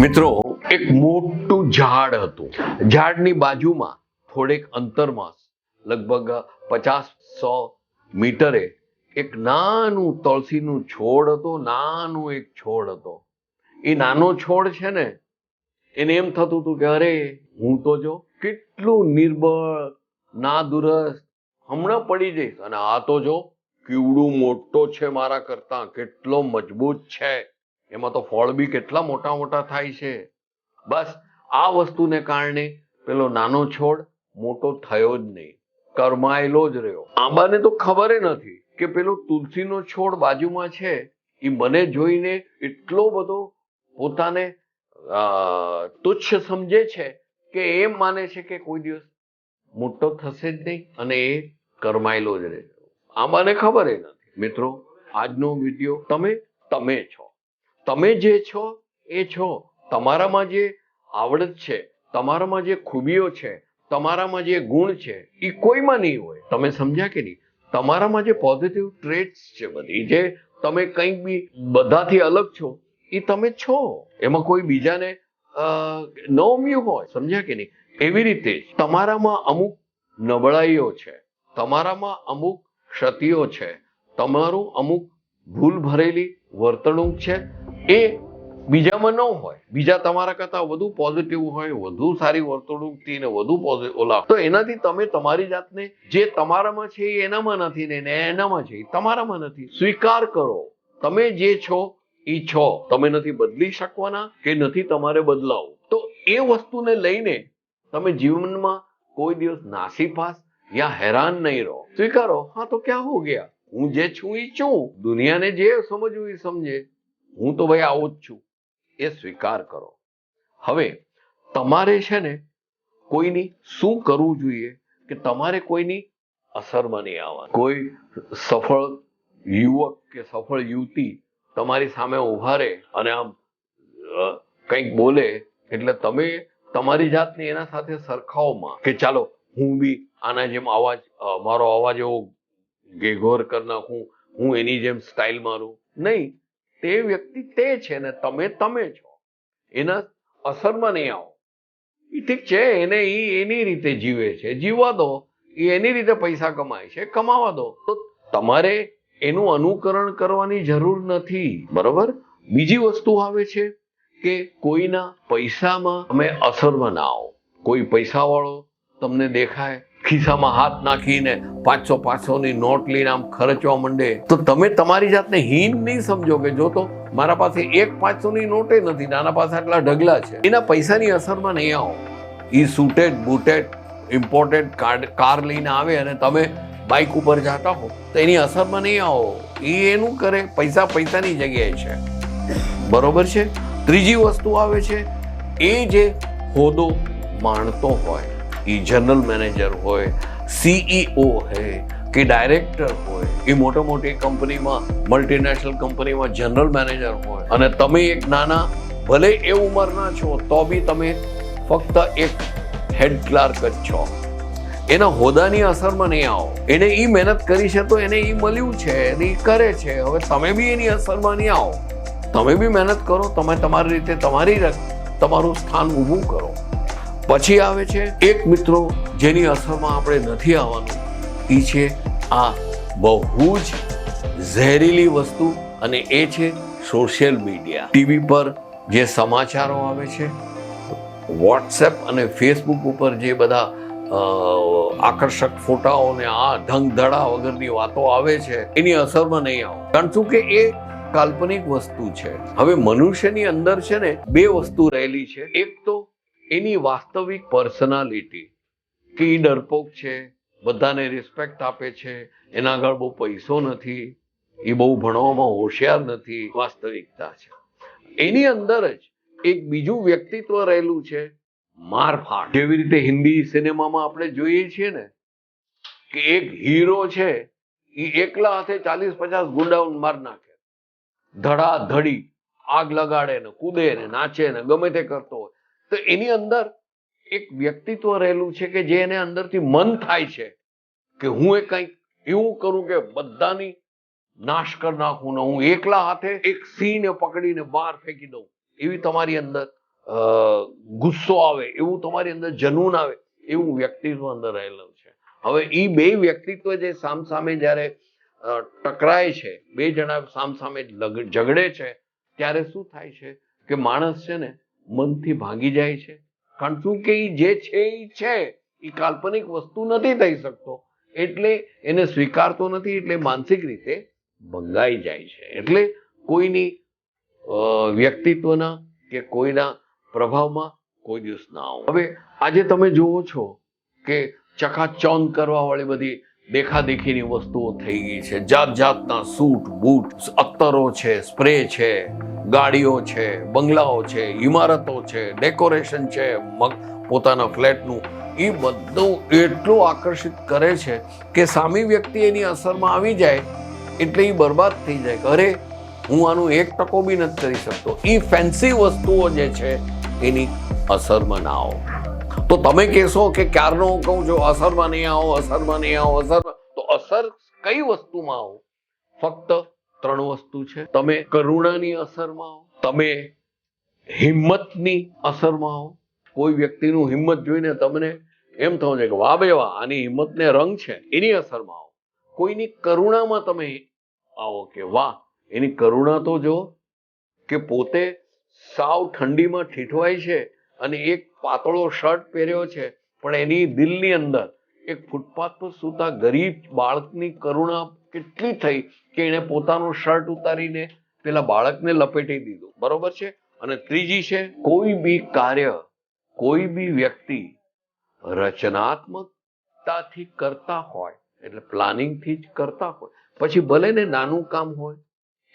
મિત્રો, એક મોટું ઝાડ હતું. ઝાડની બાજુમાં થોડેક અંતરમાં લગભગ 50-100 મીટરે એક નાનું તુલસીનું છોડ હતો. નાનું એક છોડ હતો. એ નાનો છોડ છે ને, એને એમ થતું હતું કે અરે હું તો જો કેટલું નિર્બળ, નાદુરસ્ત, હમણાં પડી જઈશ, અને આ તો જો કેવડું મોટો છે મારા કરતા, કેટલો મજબૂત છે, એમાં તો ફળ બી કેટલા મોટા મોટા થાય છે. બસ આ વસ્તુને કારણે પેલો નાનો છોડ મોટો થયો જ નહીં, કરમાયેલો જ રહ્યો. આંબાને તો ખબર નથી કે પેલો તુલસીનો છોડ બાજુમાં છે એ મને જોઈને એટલો બધો પોતાને તુચ્છ સમજે છે કે એમ માને છે કે કોઈ દિવસ મોટો થશે જ નહીં, અને એ કરમાયેલો જ રહે. આંબાને ખબર નથી. મિત્રો, આજનો વિડીયો તમે છો. તમે જે છો એ છો. તમારામાં જે આવડત છે, તમારામાં જે ખૂબીઓ છે, તમારામાં જે ગુણ છે, એ કોઈમાં નહીં હોય. તમે સમજ્યા કે નહીં? તમારામાં જે પોઝિટિવ ટ્રેટ્સ છે, બધી જે તમે કંઈક બી બધાથી અલગ છો, એ તમે છો. એમાં કોઈ બીજાને ન ઉમ્યું હોય. સમજ્યા કે નહીં? એવી રીતે તમારામાં અમુક નબળાઈઓ છે, તમારામાં અમુક ક્ષતિઓ છે, તમારું અમુક ભૂલ ભરેલી વર્તણૂક છે, એ બીજામાં ન હોય. બીજા તમારા કરતા વધુ પોઝિટિવ હોય, વધુ સારી વર્તણૂકથી ને વધુ પોઝિટિવ, તો એનાથી તમે તમારી જાતને જે તમારામાં છે એ એનામાં નથી ને એનામાં છે એ તમારામાં નથી. સ્વીકાર કરો. તમે જે છો એ છો. તમે નથી બદલી શકવાના કે નથી તમારે બદલાવું. તો એ વસ્તુને લઈને તમે જીવનમાં કોઈ દિવસ નાસીપાસ યા હેરાન નહીં રહો. સ્વીકારો. હા તો ક્યાં હો ગયા, હું જે છું એ છું. દુનિયાને જે સમજવું એ સમજે. હું તો ભાઈ આવો જ છું, એ સ્વીકાર કરો. હવે તમારે છે ને કોઈની શું કરવું જોઈએ કે તમારે કોઈની અસરમાં નહીં આવવાનું. કોઈ સફળ યુવક કે સફળ યુવતી તમારી સામે ઉભા રહે અને આમ કંઈક બોલે એટલે તમે તમારી જાતને એના સાથે સરખાવમાં કે ચાલો હું બી આના જેમ અવાજ, મારો અવાજ એવો ઘેઘોર કરી નાખું, હું એની જેમ સ્ટાઇલ મારું. નહીં. તે વ્યક્તિ તે છે ને તમે છો. એના અસરમાં નહીં આવો. એ ઠીક છે, એને એની રીતે જીવે છે, જીવવા દો. એ એની રીતે પૈસા કમાય છે, કમાવા દો. તો તમારે એનું અનુકરણ કરવાની જરૂર નથી. બરોબર? બીજી વસ્તુ આવે છે કે કોઈના પૈસામાં તમે અસરમાં ના આવો. કોઈ પૈસાવાળો તમને દેખાય, ખિસ્સામાં હાથ નાખીને 500-500ની નોટ લઈને આમ ખર્ચવા માંડે, તો તમે તમારી જાતને હીન નહીં સમજો કે જો તો મારા પાસે એક 500ની નોટે નથી, નાના પાસે આટલા ઢગલા છે. એના પૈસાની અસરમાં નહીં આવો. એ સૂટેડ બૂટેડ ઇમ્પોર્ટેડ કાર લઈને આવે અને તમે બાઇક ઉપર જતા હો તો એની અસરમાં નહીં આવો. એ એનું કરે, પૈસાની જગ્યાએ છે. બરોબર છે? ત્રીજી વસ્તુ આવે છે, એ જે હોદ્દો માણતો હોય, એ જનરલ મેનેજર હોય, CEO હોય કે ડાયરેક્ટર હોય, એ મોટી કંપનીમાં, મલ્ટીનેશનલ કંપનીમાં જનરલ મેનેજર હોય, અને તમે એક નાના, ભલે એ ઉંમરના છો તો બી તમે ફક્ત એક હેડ ક્લાર્ક જ છો. એના હોદ્દાની અસરમાં નહીં આવો. એને એ મહેનત કરી છે તો એને એ મળ્યું છે, એને એ કરે છે. હવે તમે બી એની અસરમાં નહીં આવો. તમે બી મહેનત કરો. તમે તમારી રીતે તમારું સ્થાન ઊભું કરો. પછી આવે છે એક મિત્રો જેની અસરમાં આપણે નથી આવવાનું. એ છે આ બહુ જ ઝેરીલી વસ્તુ, અને એ છે સોશિયલ મીડિયા. ટીવી પર જે સમાચારો આવે છે, વોટ્સએપ અને ફેસબુક ઉપર જે બધા આકર્ષક ફોટાઓ ને આ ઢંગધડા વગરની વાતો આવે છે, એની અસરમાં નહીં આવો. કારણ શું કે એ કાલ્પનિક વસ્તુ છે. હવે મનુષ્યની અંદર છે ને બે વસ્તુ રહેલી છે. એક તો એની વાસ્તવિક પર્સનાલિટી, કે એ ડરપોક છે, બધાને રિસ્પેક્ટ આપે છે, એના આગળ બહુ પૈસો નથી, એ બહુ ભણવામાં હોશિયાર નથી. વાસ્તવિકતા છે. એની અંદર જ એક બીજું વ્યક્તિત્વ રહેલું છે, મારફાટ. જેવી રીતે હિન્દી સિનેમામાં આપણે જોઈએ છીએ ને કે એક હીરો છે, એ એકલા હાથે 40-50 ગુંડાઓને માર નાખે, ધડાધડી આગ લગાડે ને કૂદે ને નાચે ને ગમે તે કરતો હોય. તો એની અંદર એક વ્યક્તિત્વ રહેલું છે કે જે એને અંદરથી મન થાય છે કે હું એ કંઈક એવું કરું કે બધાની નાશ કરી નાખું ને હું એકલા હાથે એક સિંહને પકડીને બહાર ફેંકી દઉં. એવી તમારી અંદર ગુસ્સો આવે, એવું તમારી અંદર જનૂન આવે, એવું વ્યક્તિત્વ અંદર રહેલું છે. હવે એ બે વ્યક્તિત્વ જે સામસામે જ્યારે ટકરાય છે, બે જણા સામસામે ઝઘડે છે, ત્યારે શું થાય છે કે માણસ છે ને મનથી ભાંગી જાય છે. કારણ શું કે જે છે એ કાલ્પનિક વસ્તુ નથી થઈ શકતો, એટલે એને સ્વીકારતો નથી, એટલે માનસિક રીતે ભંગાઈ જાય છે. એટલે કોઈની વ્યક્તિત્વના કે કોઈના પ્રભાવમાં કોઈ દિવસ ના આવો. હવે આજે તમે જુઓ છો કે ચકાચૌંધ કરવા વાળી બધી દેખાદેખીની વસ્તુઓ થઈ ગઈ છે. જાત જાતના સૂટ બૂટ, અત્તરો છે, સ્પ્રે છે, ગાડીઓ છે, બંગલાઓ છે, ઇમારતો છે, ડેકોરેશન છે, પોતાના ફ્લેટનું, એ બધું એટલું આકર્ષિત કરે છે કે સામી વ્યક્તિ એની અસરમાં આવી જાય એટલે એ બરબાદ થઈ જાય. અરે હું આનું 1% બી નથી કરી શકતો. એ ફેન્સી વસ્તુઓ જે છે એની અસરમાં ના આવો. તો તમે કહેશો કે ક્યારનો હું કહું છું અસરમાં નહીં આવો, અસરમાં નહીં આવો, અસરમાં. તો અસર કઈ વસ્તુમાં આવો? ફક્ત 3 વસ્તુ છે. તમે કરુણાની અસરમાં આવો, તમે હિંમતની અસરમાં આવો. કોઈ વ્યક્તિનું હિંમત જોઈને તમને એમ થવું છે કે વાહ બે વાહ, આની હિંમતને રંગ છે, એની અસરમાં આવો. કોઈની કરુણામાં તમે આવો કે વાહ, એની કરુણા તો જો કે પોતે સાવ ઠંડીમાં ઠીઠવાય છે અને એક પાતળો શર્ટ પહેર્યો છે, પણ એની દિલની અંદર એક ફૂટપાથ પર સૂતા ગરીબ બાળકની કરુણા કેટલી થઈ કે એને પોતાનો શર્ટ ઉતારીને પેલા બાળકને લપેટી દીધું. બરોબર છે. અને ત્રીજી છે, કોઈ બી કાર્ય, કોઈ બી વ્યક્તિ રચનાત્મકતાથી કરતા હોય, એટલે પ્લાનિંગથી જ કરતા હોય, પછી ભલે ને નાનું કામ હોય,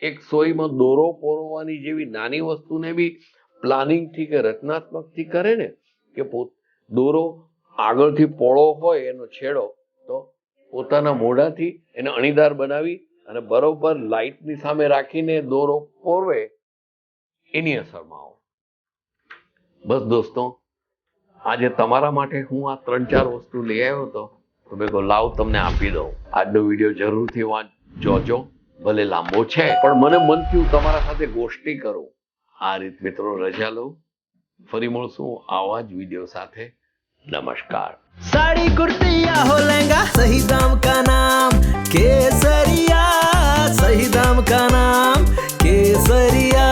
એક સોયમાં દોરો પોરવાની જેવી નાની વસ્તુને બી પ્લાનિંગથી કે રચનાત્મકથી કરે ને, કે દોરો આગળથી પોળો હોય એનો છેડો, તો પોતાના મોઢાથી એને અણીદાર બનાવી અને બરોબર લાઇટની સામે રાખીને દોરો પોરવે, એની અસરમાં આવો. બસ દોસ્તો, આજે તમારા માટે હું આ 3-4 વસ્તુ લઈ આવ્યો હતો, તો મેં કહ્યું લાવ તમને આપી દઉં. આજનો વિડીયો જરૂરથી જોજો, ભલે લાંબો છે પણ મને મન થયું તમારા સાથે ગોષ્ઠી કરું. આ રીત મિત્રો રજા લઉં. ફરી મળશું આવા જ વિડીયો સાથે. नमस्कार. साड़ी कुर्ती या हो लहंगा, सही दाम का नाम केसरिया, सही दाम का नाम केसरिया.